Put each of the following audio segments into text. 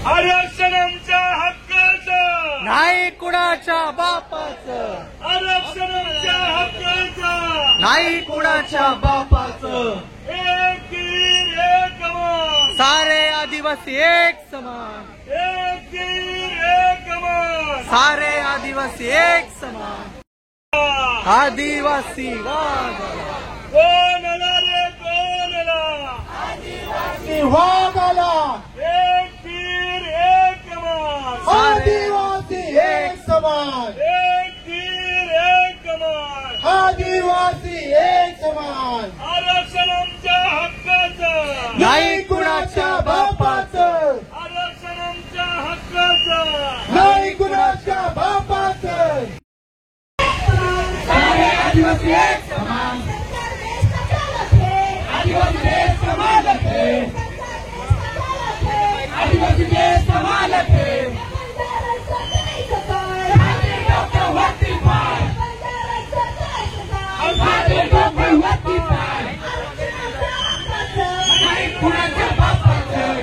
आरक्षणाच्या हक्काचं नाही कुणाच्या बापाचं, आरक्षणाच्या हक्काचं नाही कुणाच्या बापाचं, एक वीर एक अमर, सारे आदिवासी एक समान, एक वीर एक अमर, सारे आदिवासी एक समान, आदिवासी वाघाला कोणाला रे कोणाला, आदिवासी वाघाला, एक वीर एक अमर, आदिवासी एक समान, एक वीर एक अमर, आदिवासी एक समान, आरक्षणाच्या हक्काचं नाही कुणाच्या बापाचं, आरक्षणाच्या हक्काचं नाही कुणाच्या बापाचं, सारे आदिवासी एक समान, आदिवासी देश का मालक है, आदिवासी देश का मालक है, नाही कुणाच्या बापाचं,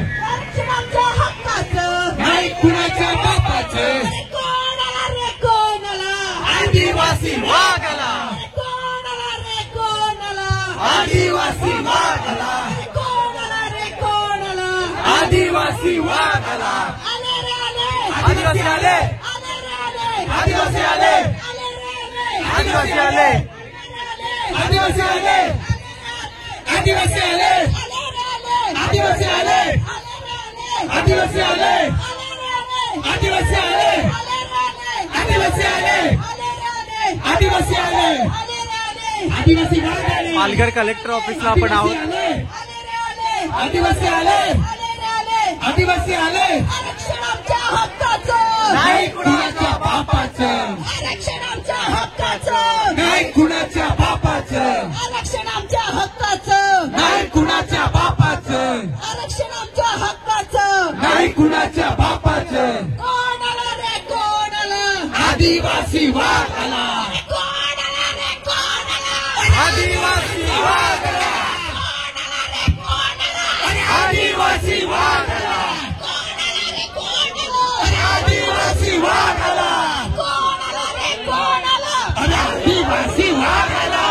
नाही कुणाच्या बापाचं, कोणाला रे कोणाला, आदिवासी वाघाला, कोणाला रे कोणाला, आदिवासी वाघाला, कोणाला रे कोणाला, आदिवासी वाघाला, आले रे आले, आदिवासी आले, आले रे आले, आदिवासी आले, आले रे आले, आदिवासी आले, आदिवासी आले, आदिवासी आले, आदिवासी आले, आदिवासी आले, आदिवासी आले, आदिवासी आले, आदिवासी आले, आदिवासी आले, पालघर कलेक्टर ऑफिसला आपण आहोत. आदिवासी आले, आदिवासी आले, आरक्षण आमच्या हक्काचं, नाही कुणाच्या बापाचं, आरक्षण आमच्या हक्काचं, नाही कुणाच्या बापाचं, आरक्षण आमच्या हक्काचं, नाही कुणाच्या बापाचं, आरक्षण आमच्या हक्काचं, नाही कुणाच्या बापाचं, कोणाला रे कोणाला, आदिवासी वाघाला, कोणाला रे कोणाला, आदिवासी वाघाला, कोणाला रे कोणाला, आदिवासी वाघाला, कोणाला रे कोणाला, आदिवासी वाघाला, कोणाला रे कोणाला, आदिवासी वाघाला,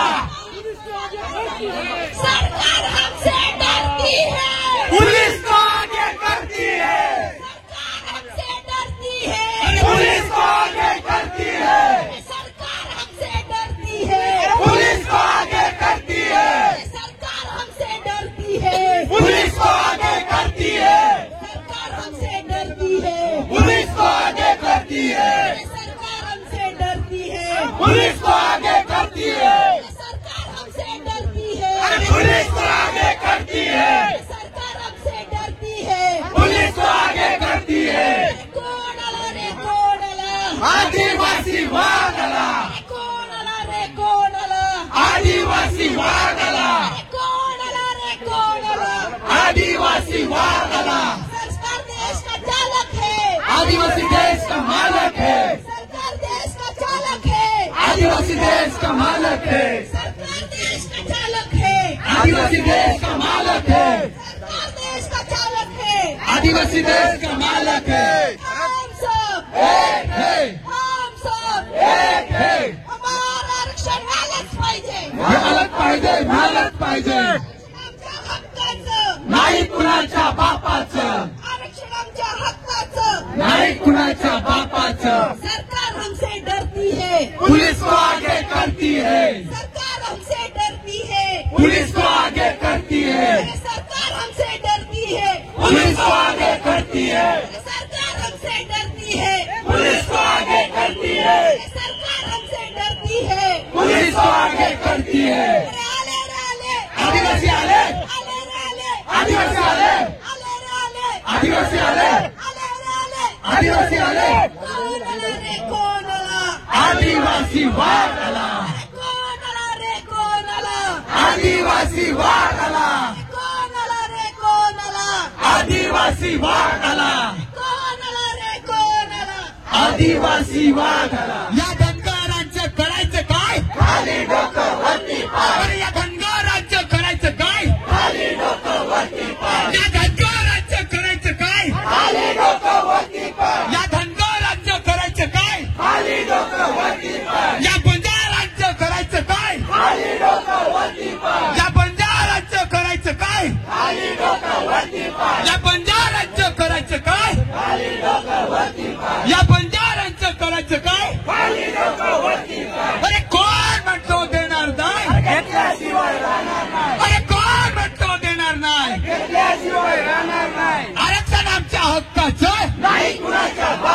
सरकार हमसे डरती है, पुलिस को आगे करती है, सरकार हमसे डरती है, पुलिस को आगे करती है, सरकार हमसे डरती है, पुलिस को आगे करती है, सरकार हमसे डरती है, पुलिस को आगे करती है, सरकार हमसे डरती है, पुलिस को आगे करती है, सरकार हमसे डरती है, पुलिस को आगे करती है, सरकार हमसे डरती है, पुलिस को आगे करती है, सरकार हमसे डरती है, पुलिस को आगे करती है, कोणाला रे कोणाला, आदिवासी वाघाला, कोणाला रे कोणाला, आदिवासी वाघाला, कोणाला रे कोणाला, आदिवासी वाघाला, सरकार देश का चालक है, आदिवासी देश का मालक है, सरकार देश का चालक है, आदिवासी देश का मालक है, सरकार देश का चालक है, आदिवासी देश का मालक है, सरकार देश का चालक है, आदिवासी देश का मालक है, हम सब एक है, हम सब एक है, हमारा आरक्षण मिळालंच पाहिजे, मिळालंच पाहिजे, मिळालंच पाहिजे, आमच्या हक्काचं, नाही कुणाच्या बापाचं, आरक्षण आमच्या हक्काचं, नाही कुणाच्या बापाचं, सरकार हमसे डरती है, पुलिस को आगे करती है, सरकार हमसे डरती है, पुलिस को आगे करती है, सरकार हमसे डरती है, पुलिस को आगे करती है, सरकार हमसे डरती है, पुलिस को आगे करती है, सरकार हमसे डरती है, पुलिस को आगे करती है, आले रे आले, आदिवासी आले, आले रे आले, आदिवासी आले, आले रे आले, आदिवासी आले, आले रे आले, आदिवासी आले, कोणाला रे कोणाला, आदिवासी वाघाला, कोणाला रे कोणाला, आदिवासी वाघाला, कोणाला रे कोणाला, आदिवासी वाघाला, कोणाला रे कोणाला, आदिवासी वाघाला. या धनगरांचं करायचं काय? खाली डोकं वरती पाय. या धनगरांचं करायचं काय? खाली डोकं वरती पाय. या धनगरांचं करायचं काय? खाली डोकं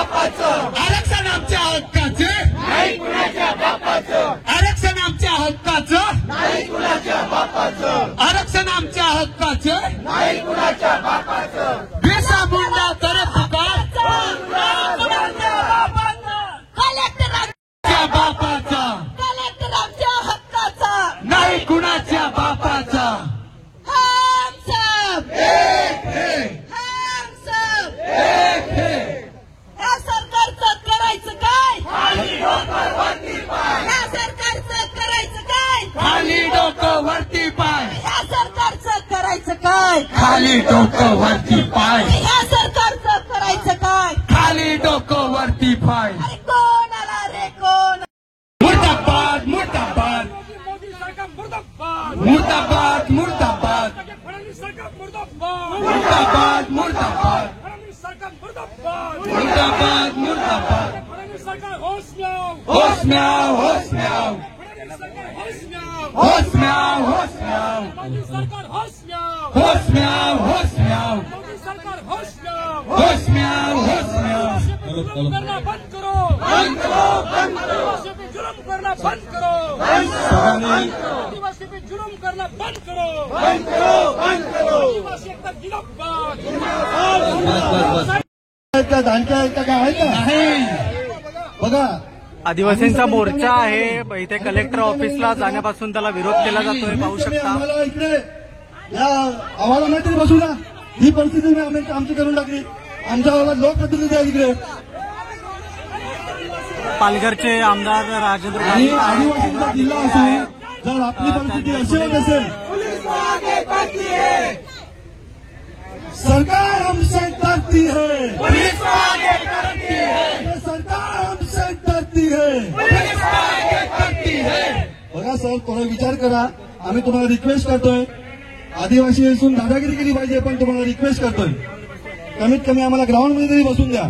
आरक्षण आमच्या हक्काचं आरक्षण आमच्या हक्काचं आरक्षण आमच्या हक्काचं बिरसा मुंडा तरफ पुकार कलेक्टरांच्या बापाचा कलेक्टरांच्या हक्काचा नाही कुणाच्या बापाचा हम सब हम सब या सरकारचं करायचं काय या सरकारचं करायचं काय खाली डोकं वरती पाय या सरकारचं करायचं काय खाली डोकं वरती पाय या सरकारचं करायचं काय खाली डोकं वरती पाय अरे कोण आला रे कोण मुर्दाबाद मुर्दाबाद मोदी सरकार मुर्दाबाद मुर्दाबाद मुर्दाबाद फडणवीस सरकार मुर्दाबाद मुर्दाबाद मुर्दाबाद फडणवीस सरकार मुर्दाबाद मुर्दाबाद मुर्दाबाद फडणवीस सरकार होश में आओ होश में आओ होश में आओ फडणवीस सरकार होश में आओ होश में आओ होश में आओ मोदी सरकार होश में आओ होश में आओ होश में आओ मोदी सरकार होश में आओ होश में आओ होश में आओ जुल्म करना बंद करो बंद करो बंद करो आदिवासी पे जुल्म करना बंद करो आदिवासी पे जुल्म करना बंद करो आदिवासी एकता जिंदाबाद दांडक्या आहेत का काय आहेत का नाही बघा आदिवासींचा मोर्चा आहे इथे कलेक्टर ऑफिसला जाण्यापासून त्याला विरोध केला जातोय पाहू शकता आम्हाला इकडे या आव्हानामध्ये तरी बसू ना ही परिस्थिती आमची करून टाकली आमच्या गावात लोकप्रतिनिधी आहेत इकडे पालघरचे आमदार राजेंद्र आणि गावित आदिवासींचा जिल्हा असून जर आपली परिस्थिती अशी होत असेल सरकार हमसे डरती है पुलिस आगे करती है सरकार हमसे डरती है पुलिस आगे करती है बघा सर थोडा विचार करा आम्ही तुम्हाला रिक्वेस्ट करतोय आदिवासी असून दादागिरी केली पाहिजे पण तुम्हाला रिक्वेस्ट करतोय कमीत कमी आम्हाला ग्राउंड मध्ये तरी बसून द्या